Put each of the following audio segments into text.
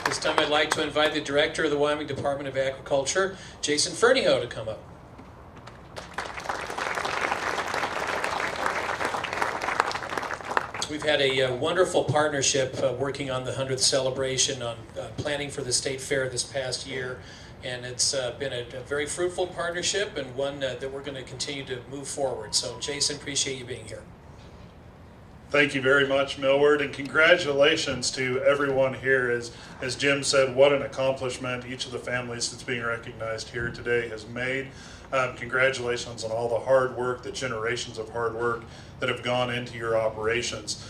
This time I'd like to invite the Director of the Wyoming Department of Agriculture, Jason Ferniehoe, to come up. We've had a wonderful partnership working on the 100th celebration, on planning for the State Fair this past year, and it's been a very fruitful partnership and one that we're going to continue to move forward. So Jason, appreciate you being here. Thank you very much, Millward, and congratulations to everyone here. As Jim said, what an accomplishment each of the families that's being recognized here today has made. Congratulations on all the hard work, the generations of hard work that have gone into your operations.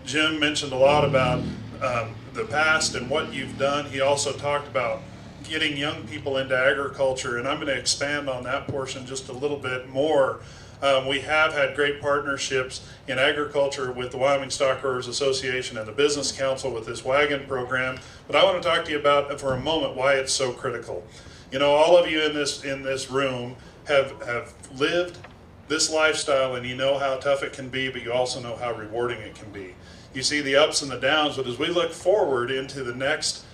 Jim mentioned a lot about the past and what you've done. He also talked about getting young people into agriculture, and I'm going to expand on that portion just a little bit more. We have had great partnerships in agriculture with the Wyoming Stockgrowers Association and the Business Council with this wagon program, but I want to talk to you about for a moment why it's so critical. You know, all of you in this room have lived this lifestyle, and you know how tough it can be, but you also know how rewarding it can be. You see the ups and the downs, but as we look forward into the next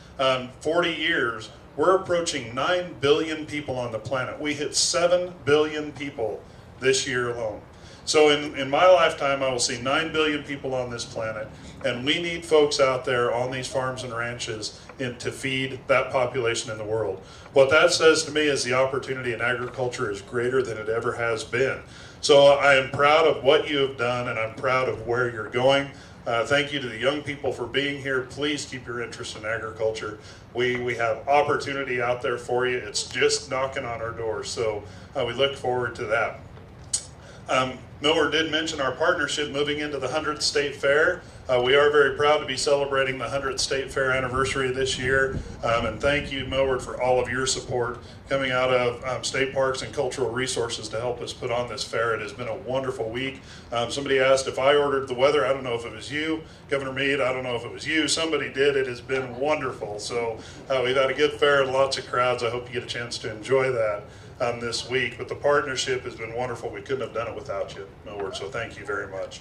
40 years, we're approaching 9 billion people on the planet. We hit 7 billion people this year alone. So in my lifetime, I will see 9 billion people on this planet, and we need folks out there on these farms and ranches to feed that population in the world. What that says to me is the opportunity in agriculture is greater than it ever has been. So I am proud of what you have done, and I'm proud of where you're going. Thank you to the young people for being here. Please keep your interest in agriculture. We have opportunity out there for you. It's just knocking on our doors. So we look forward to that. Miller did mention our partnership moving into the 100th State Fair. We are very proud to be celebrating the 100th State Fair anniversary this year. And thank you, Millward, for all of your support coming out of State Parks and Cultural Resources to help us put on this fair. It has been a wonderful week. Somebody asked if I ordered the weather. I don't know if it was you. Governor Meade, I don't know if it was you. Somebody did. It has been wonderful. So we've had a good fair and lots of crowds. I hope you get a chance to enjoy that this week. But the partnership has been wonderful. We couldn't have done it without you, Millward, so thank you very much.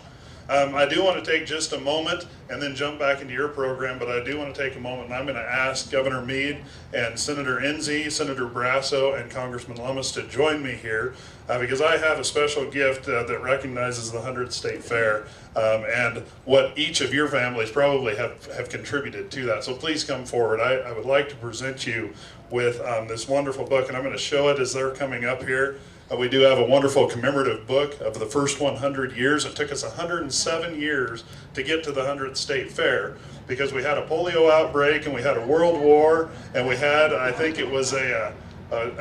I do want to take just a moment and then jump back into your program, but I do want to take a moment, and I'm going to ask Governor Meade and Senator Enzi, Senator Brasso, and Congressman Lummis to join me here because I have a special gift that recognizes the 100th State Fair and what each of your families probably have contributed to that. So please come forward. I would like to present you with this wonderful book, and I'm going to show it as they're coming up here. We do have a wonderful commemorative book of the first 100 years. It took us 107 years to get to the 100th State Fair because we had a polio outbreak and we had a world war and we had, I think it was a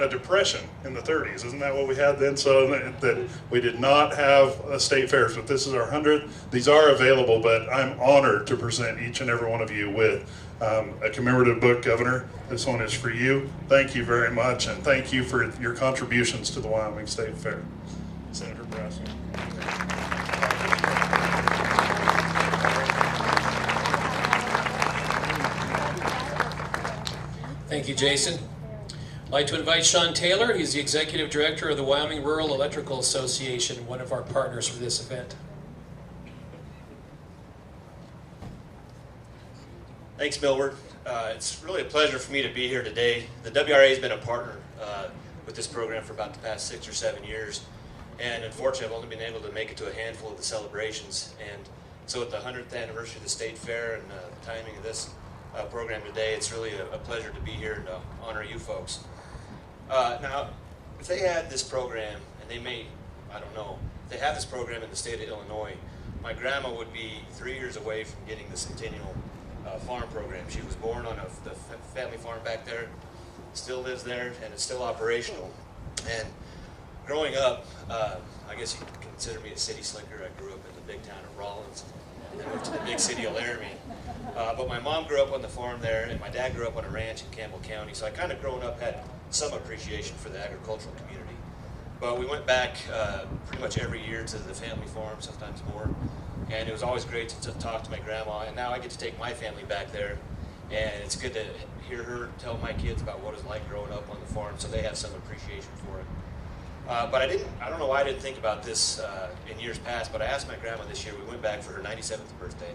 depression in the 30s. Isn't that what we had then? So that we did not have state fairs, but this is our 100th. These are available, but I'm honored to present each and every one of you with a commemorative book, Governor. This one is for you. Thank you very much, and thank you for your contributions to the Wyoming State Fair. Senator Brasso. Thank you, Jason. I'd like to invite Sean Taylor. He's the Executive Director of the Wyoming Rural Electrical Association, one of our partners for this event. Thanks, Millward. It's really a pleasure for me to be here today. The WRA has been a partner with this program for about the past 6 or 7 years, and unfortunately I've only been able to make it to a handful of the celebrations. And so at the 100th anniversary of the State Fair and the timing of this program today, it's really a pleasure to be here and to honor you folks. Now, if they had this program, and they may, I don't know, if they have this program in the state of Illinois, my grandma would be 3 years away from getting the Centennial farm program. She was born on the family farm back there, still lives there, and it's still operational. And growing up, I guess you could consider me a city slicker. I grew up in the big town of Rollins and then moved to the big city of Laramie. But my mom grew up on the farm there, and my dad grew up on a ranch in Campbell County, so I kind of growing up had some appreciation for the agricultural community. But we went back pretty much every year to the family farm, sometimes more. And it was always great to talk to my grandma, and now I get to take my family back there, and it's good to hear her tell my kids about what it's like growing up on the farm, so they have some appreciation for it. But I don't know why I didn't think about this in years past, but I asked my grandma this year. We went back for her 97th birthday,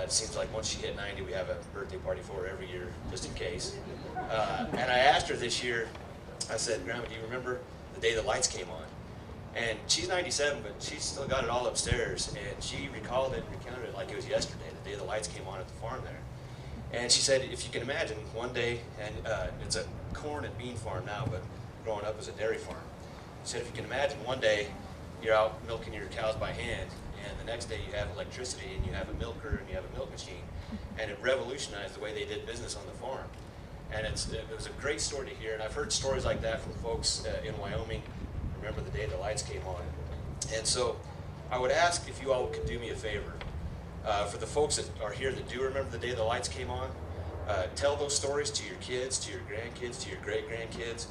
It seems like once she hit 90, we have a birthday party for her every year, just in case. And I asked her this year, I said, Grandma, do you remember the day the lights came on? And she's 97, but she's still got it all upstairs. And she recalled it and recounted it like it was yesterday, the day the lights came on at the farm there. And she said, if you can imagine, one day, and it's a corn and bean farm now, but growing up as a dairy farm. She said, if you can imagine, one day you're out milking your cows by hand, and the next day you have electricity, and you have a milker, and you have a milk machine, and it revolutionized the way they did business on the farm. And it was a great story to hear, and I've heard stories like that from folks in Wyoming. Remember the day the lights came on. And so I would ask if you all could do me a favor. For the folks that are here that do remember the day the lights came on, tell those stories to your kids, to your grandkids, to your great-grandkids.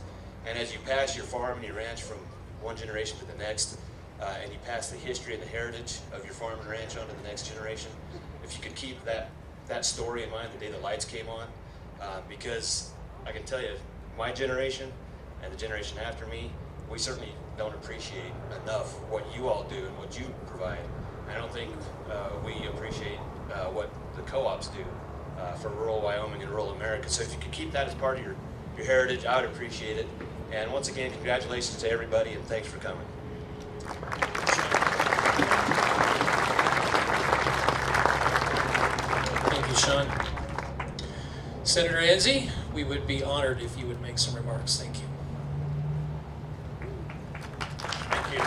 And as you pass your farm and your ranch from one generation to the next, and you pass the history and the heritage of your farm and ranch on to the next generation, if you could keep that story in mind the day the lights came on, because I can tell you, my generation and the generation after me, we certainly don't appreciate enough what you all do and what you provide. I don't think we appreciate what the co-ops do for rural Wyoming and rural America. So if you could keep that as part of your heritage, I would appreciate it. And once again, congratulations to everybody, and thanks for coming. Thank you, Sean. Senator Enzi, we would be honored if you would make some remarks. Thank you. Thank you.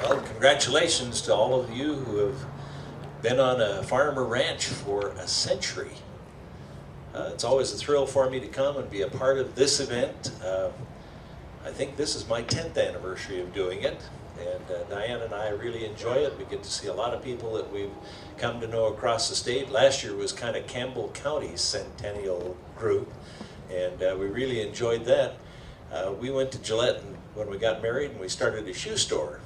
Well, congratulations to all of you who have been on a farm or ranch for a century. It's always a thrill for me to come and be a part of this event. I think this is my 10th anniversary of doing it, and Diane and I really enjoy it. We get to see a lot of people that we've come to know across the state. Last year was kind of Campbell County's centennial group, and we really enjoyed that. We went to Gillette when we got married, and we started a shoe store,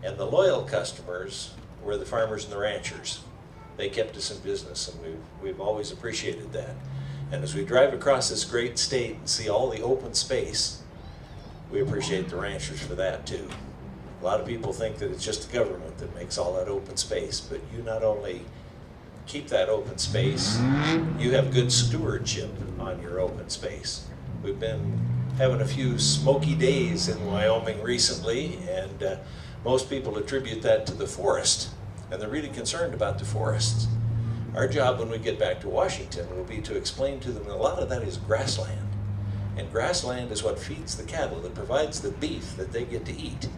and the loyal customers were the farmers and the ranchers. They kept us in business, and we've always appreciated that. And as we drive across this great state and see all the open space, we appreciate the ranchers for that too. A lot of people think that it's just the government that makes all that open space, but you not only keep that open space, you have good stewardship on your open space. We've been having a few smoky days in Wyoming recently, and most people attribute that to the forest, and they're really concerned about the forests. Our job when we get back to Washington will be to explain to them that a lot of that is grassland. And grassland is what feeds the cattle, that provides the beef that they get to eat.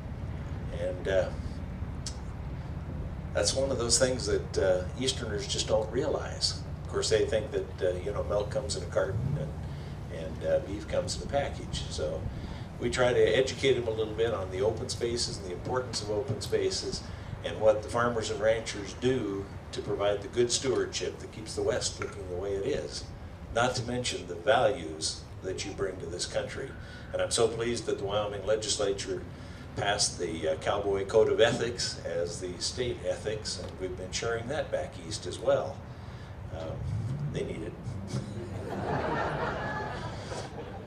And that's one of those things that Easterners just don't realize. Of course, they think that milk comes in a carton and beef comes in a package. So we try to educate them a little bit on the open spaces and the importance of open spaces and what the farmers and ranchers do to provide the good stewardship that keeps the West looking the way it is. Not to mention the values that you bring to this country. And I'm so pleased that the Wyoming legislature passed the Cowboy Code of Ethics as the state ethics, and we've been sharing that back east as well. They need it.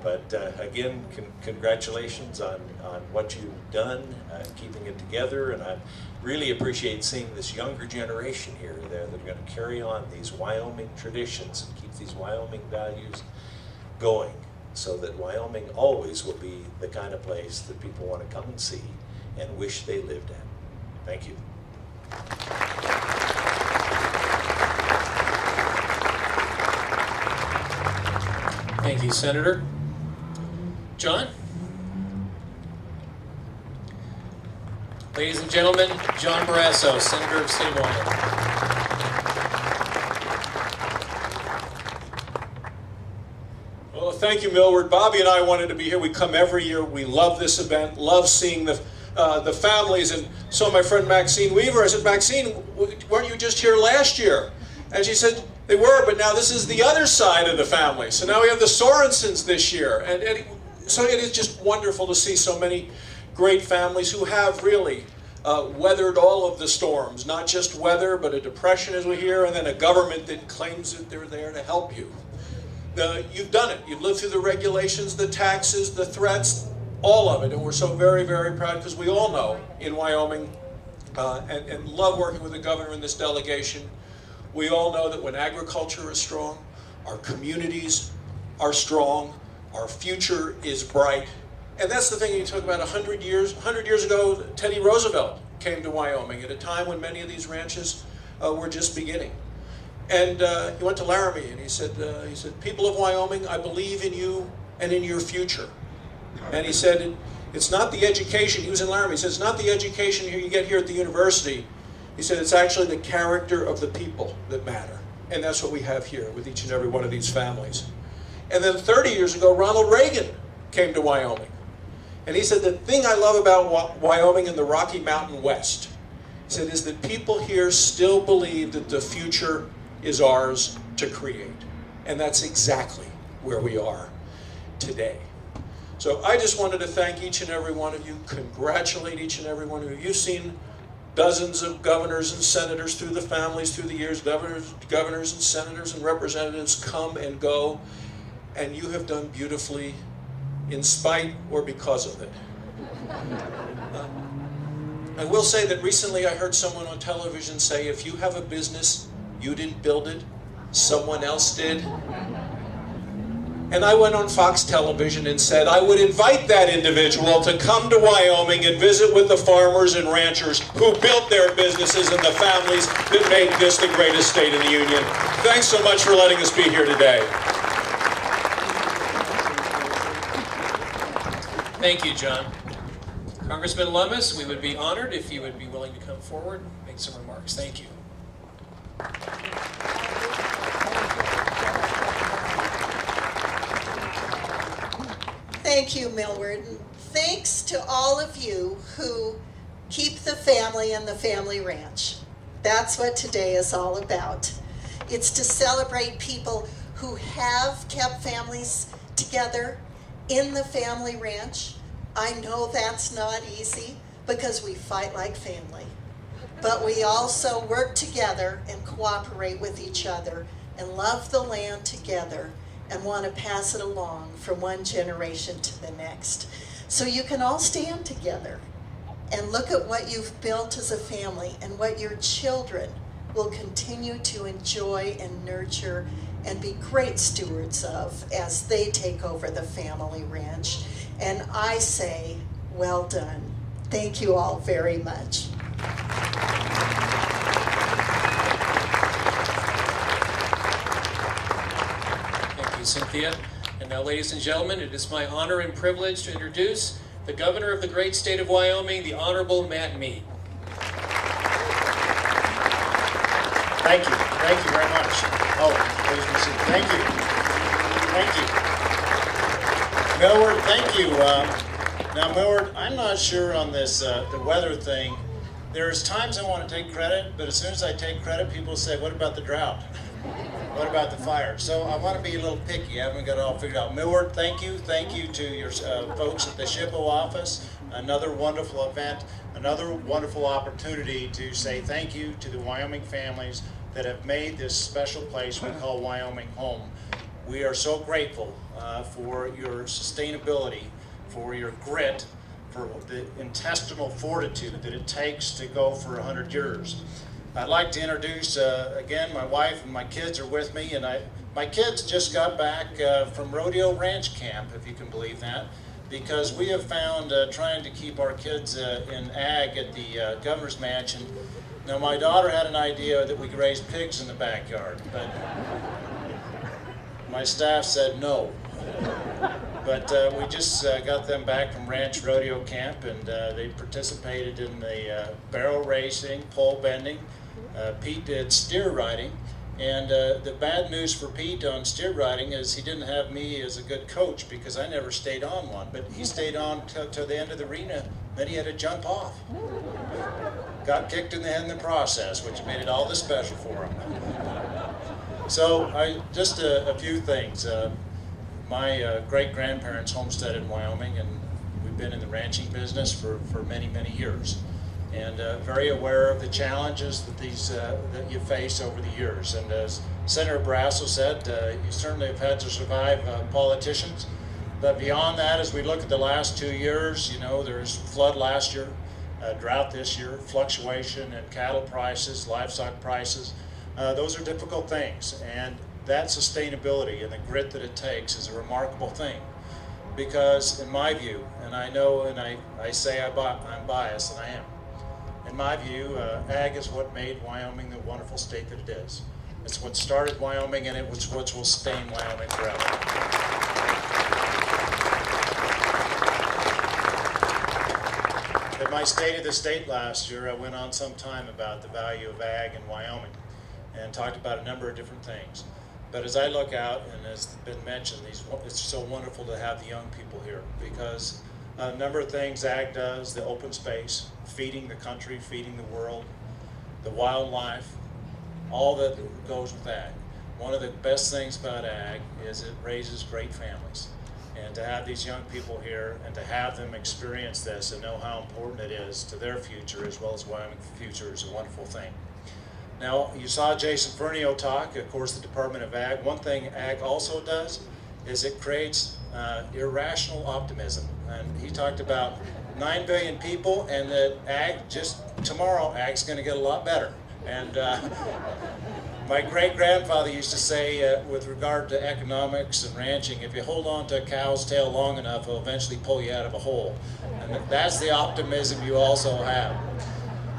But again, congratulations on what you've done, keeping it together, and I really appreciate seeing this younger generation here that are going to carry on these Wyoming traditions and keep these Wyoming values going, so that Wyoming always will be the kind of place that people want to come and see and wish they lived at. Thank you. Thank you, Senator. John? Ladies and gentlemen, John Barrasso, Senator of the State of Wyoming. Well, thank you, Millward. Bobby and I wanted to be here. We come every year. We love this event, love seeing the families. And so my friend Maxine Weaver, I said, Maxine, weren't you just here last year? And she said, they were, but now this is the other side of the family. So now we have the Sorensens this year. And so it is just wonderful to see so many great families who have really weathered all of the storms, not just weather, but a depression as we hear, and then a government that claims that they're there to help you. You've done it. You've lived through the regulations, the taxes, the threats, all of it. And we're so very, very proud, because we all know in Wyoming and love working with the governor and this delegation. We all know that when agriculture is strong, our communities are strong, our future is bright. And that's the thing you talk about 100 years ago, Teddy Roosevelt came to Wyoming at a time when many of these ranches were just beginning. And he went to Laramie and he said, people of Wyoming, I believe in you and in your future. And he said, it's not the education, he was in Laramie, he said, it's not the education you get here at the university. He said, it's actually the character of the people that matter. And that's what we have here with each and every one of these families. And then 30 years ago, Ronald Reagan came to Wyoming. And he said, the thing I love about Wyoming and the Rocky Mountain West, he said, is that people here still believe that the future is ours to create. And that's exactly where we are today. So I just wanted to thank each and every one of you, congratulate each and every one of you. You've seen dozens of governors and senators through the families, through the years, governors and senators and representatives come and go, and you have done beautifully in spite or because of it. I will say that recently I heard someone on television say, if you have a business, you didn't build it, someone else did. And I went on Fox Television and said I would invite that individual to come to Wyoming and visit with the farmers and ranchers who built their businesses and the families that made this the greatest state in the Union. Thanks so much for letting us be here today. Thank you, John. Congressman Lummis, we would be honored if you would be willing to come forward and make some remarks. Thank you. Thank you, Millward. And thanks to all of you who keep the family and the family ranch. That's what today is all about. It's to celebrate people who have kept families together in the family ranch. I know that's not easy because we fight like family. But we also work together and cooperate with each other and love the land together and want to pass it along from one generation to the next. So you can all stand together and look at what you've built as a family and what your children will continue to enjoy and nurture and be great stewards of as they take over the family ranch. And I say, well done. Thank you all very much. Thank you, Cynthia. And now, ladies and gentlemen, it is my honor and privilege to introduce the governor of the great state of Wyoming, the Honorable Matt Mead. Thank you. Thank you very much. Oh, please be seated. Thank you. Thank you. Millward, thank you. Now, Millward, I'm not sure on this, the weather thing. There's times I want to take credit, but as soon as I take credit, people say, what about the drought? What about the fire? So I want to be a little picky. I haven't got it all figured out. Millward, thank you. Thank you to your folks at the SHPO office. Another wonderful event, another wonderful opportunity to say thank you to the Wyoming families that have made this special place we call Wyoming home. We are so grateful for your sustainability, for your grit, for the intestinal fortitude that it takes to go for 100 years. I'd like to introduce, again, my wife and my kids are with me, and my kids just got back from Rodeo Ranch Camp, if you can believe that, because we have found trying to keep our kids in ag at the governor's mansion. Now, my daughter had an idea that we could raise pigs in the backyard, but my staff said no. But we just got them back from Ranch Rodeo Camp, and they participated in the barrel racing, pole bending. Pete did steer riding, and the bad news for Pete on steer riding is he didn't have me as a good coach because I never stayed on one, but he stayed on till the end of the arena, then he had to jump off. Got kicked in the head in the process, which made it all the special for him. So just a few things. My great-grandparents homesteaded in Wyoming, and we've been in the ranching business for many, many years. And very aware of the challenges that you face over the years. And as Senator Barrasso said, you certainly have had to survive politicians. But beyond that, as we look at the last 2 years, you know, there's flood last year. drought this year, fluctuation in cattle prices, livestock prices. Those are difficult things, and that sustainability and the grit that it takes is a remarkable thing. Because in my view, and I know, and I say I'm biased, and I am, in my view, ag is what made Wyoming the wonderful state that it is. It's what started Wyoming, and it's what will sustain Wyoming forever. At my State of the State last year, I went on some time about the value of ag in Wyoming and talked about a number of different things. But as I look out, and as been mentioned, it's so wonderful to have the young people here, because a number of things ag does, the open space, feeding the country, feeding the world, the wildlife, all that goes with ag. One of the best things about ag is it raises great families. And to have these young people here and to have them experience this and know how important it is to their future as well as Wyoming's future is a wonderful thing. Now, you saw Jason Fernio talk, of course, the Department of Ag. One thing ag also does is it creates irrational optimism. And he talked about 9 billion people, and that ag, just tomorrow, ag's going to get a lot better. And my great-grandfather used to say, with regard to economics and ranching, if you hold on to a cow's tail long enough, it'll eventually pull you out of a hole. And that's the optimism you also have.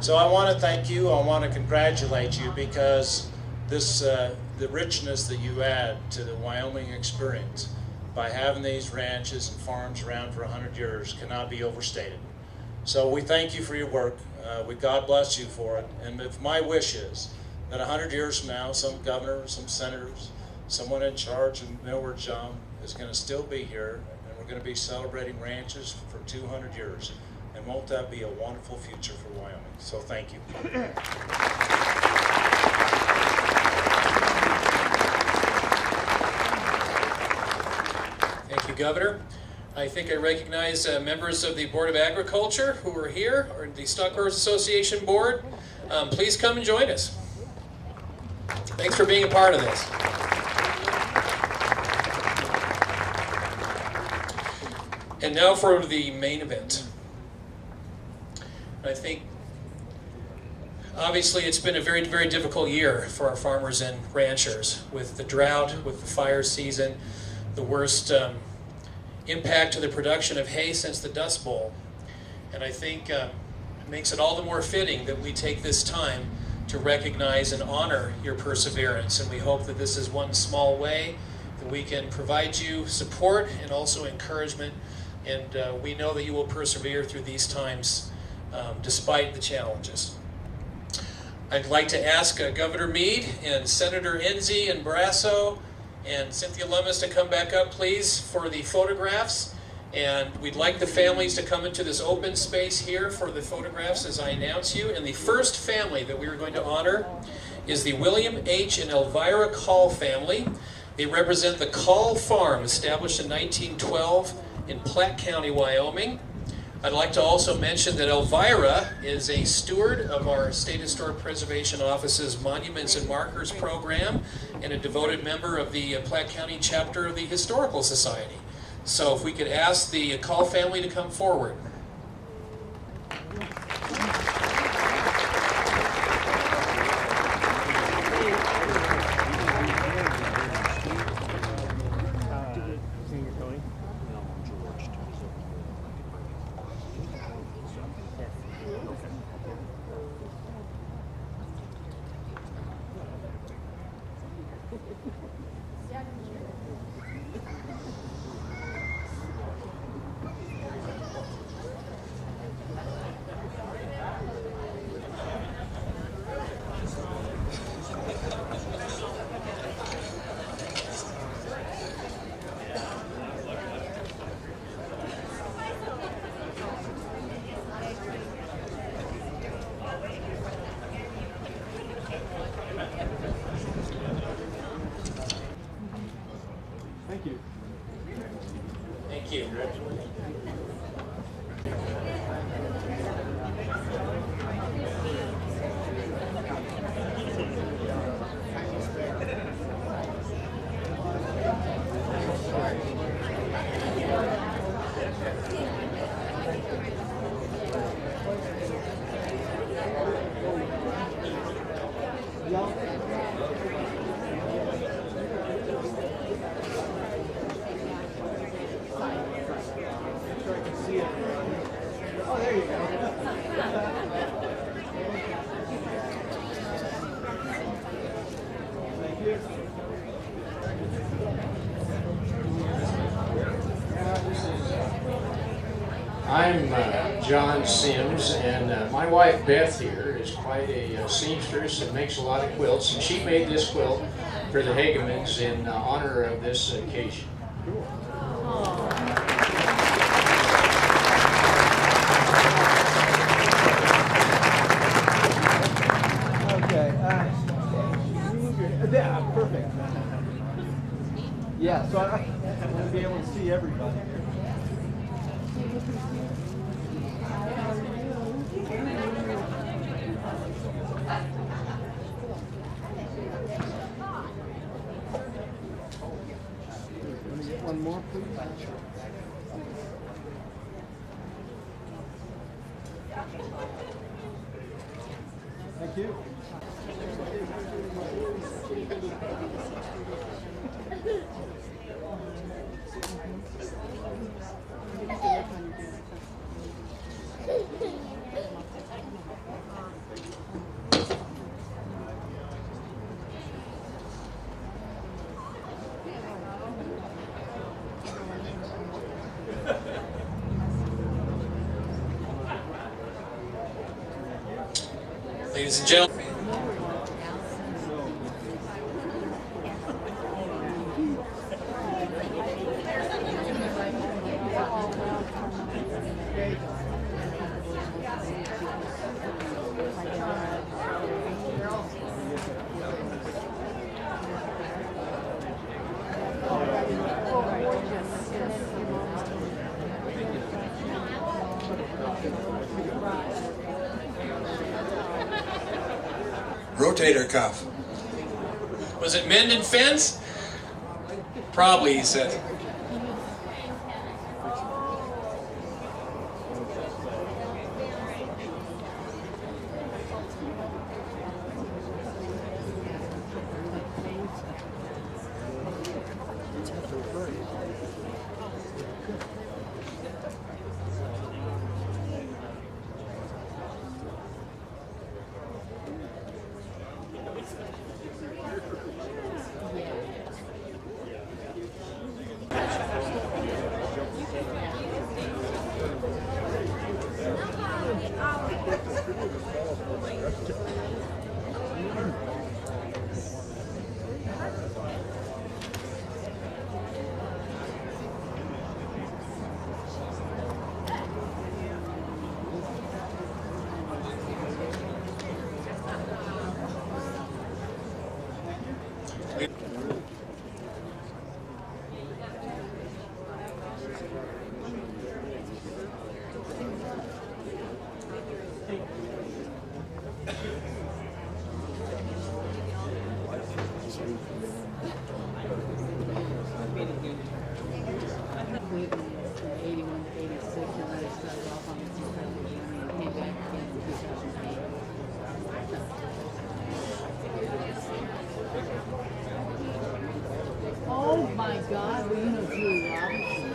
So I want to thank you, I want to congratulate you, because this, the richness that you add to the Wyoming experience by having these ranches and farms around for 100 years cannot be overstated. So we thank you for your work. God bless you for it. And if my wish is that 100 years from now, some governor, some senators, someone in charge of Millward Jum is going to still be here, and we're going to be celebrating ranches for 200 years. And won't that be a wonderful future for Wyoming? So thank you. Thank you, Governor. I think I recognize members of the Board of Agriculture who are here, or the Stockgrowers Association Board. Please come and join us. Thanks for being a part of this. And now for the main event. I think, obviously, it's been a very, very difficult year for our farmers and ranchers with the drought, with the fire season, the worst impact to the production of hay since the Dust Bowl. And I think it makes it all the more fitting that we take this time to recognize and honor your perseverance. And we hope that this is one small way that we can provide you support and also encouragement. And we know that you will persevere through these times despite the challenges. I'd like to ask Governor Meade and Senator Enzi and Barrasso and Cynthia Lummis to come back up, please, for the photographs. And we'd like the families to come into this open space here for the photographs as I announce you. And the first family that we are going to honor is the William H. and Elvira Call family. They represent the Call Farm, established in 1912 in Platte County, Wyoming. I'd like to also mention that Elvira is a steward of our State Historic Preservation Office's Monuments and Markers program and a devoted member of the Platte County chapter of the Historical Society. So if we could ask the Call family to come forward. I'm John Sims, and my wife Beth here is quite a seamstress and makes a lot of quilts. And she made this quilt for the Hagemans in honor of this occasion. Okay. Yeah, perfect. Yeah, so I want to be able to see everybody. One more, please. Thank you. Ladies and gentlemen. Rotator cuff. Was it mend and fence? Probably, he said. Oh my God, well, you know Julie Robinson.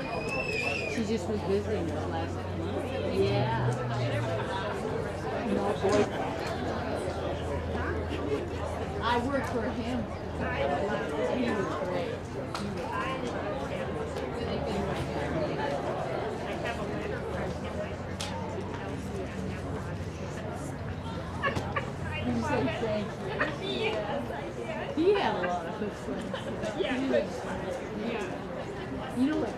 She just was visiting us last month. Yeah. No, boy. I worked for him. He was great. He said thank you. He had a lot of good friends. Yeah. You know what?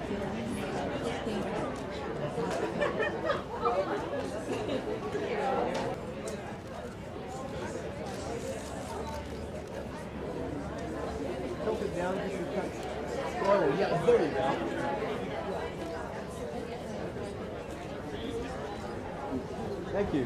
Tilt it down just a touch. Oh, yeah, there you go. Thank you.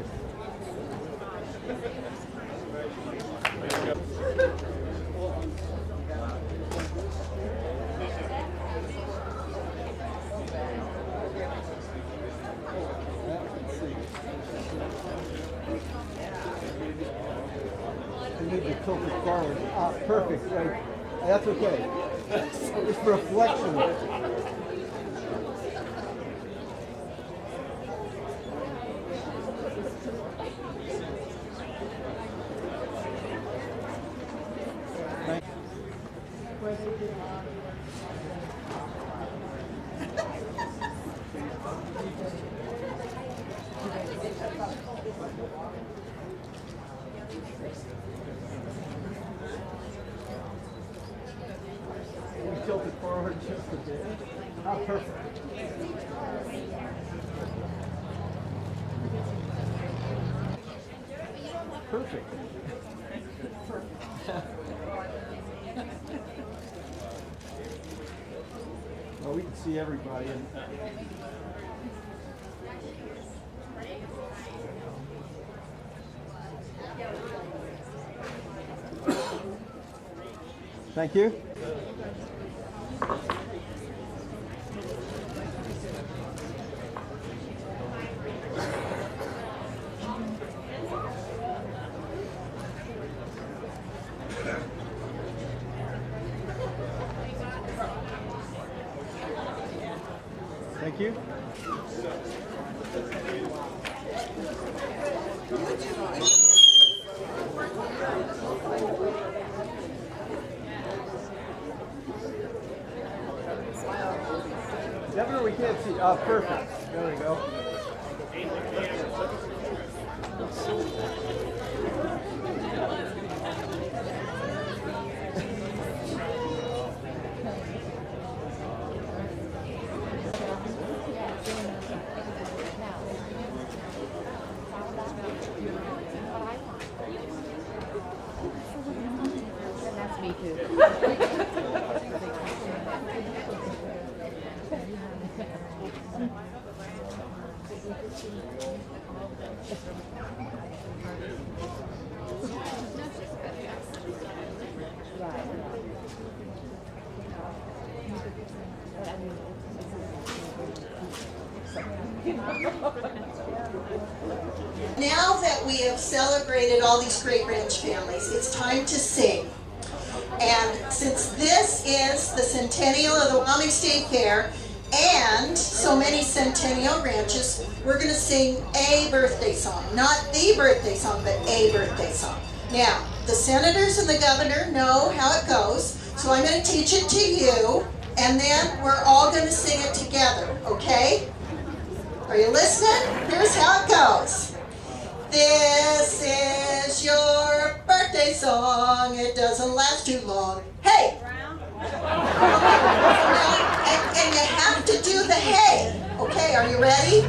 You need to tilt it forward. Ah, perfect, right. That's okay. It's reflection. just a bit. Oh, perfect. Perfect. Well, we can see everybody. Thank you. Thank you. Governor, we can't see. Oh, perfect. There we go. That's me too. Now that we have celebrated all these great ranch families, it's time to sing. And since this is the centennial of the Wyoming State Fair and so many centennial ranches, we're going to sing a birthday song. Not the birthday song, but a birthday song. Now, the senators and the governor know how it goes, so I'm going to teach it to you, and then we're all going to sing it together, okay? Are you listening? Here's how it goes. This is your birthday song. It doesn't last too long. Hey! And you have to do the hey. Okay, are you ready?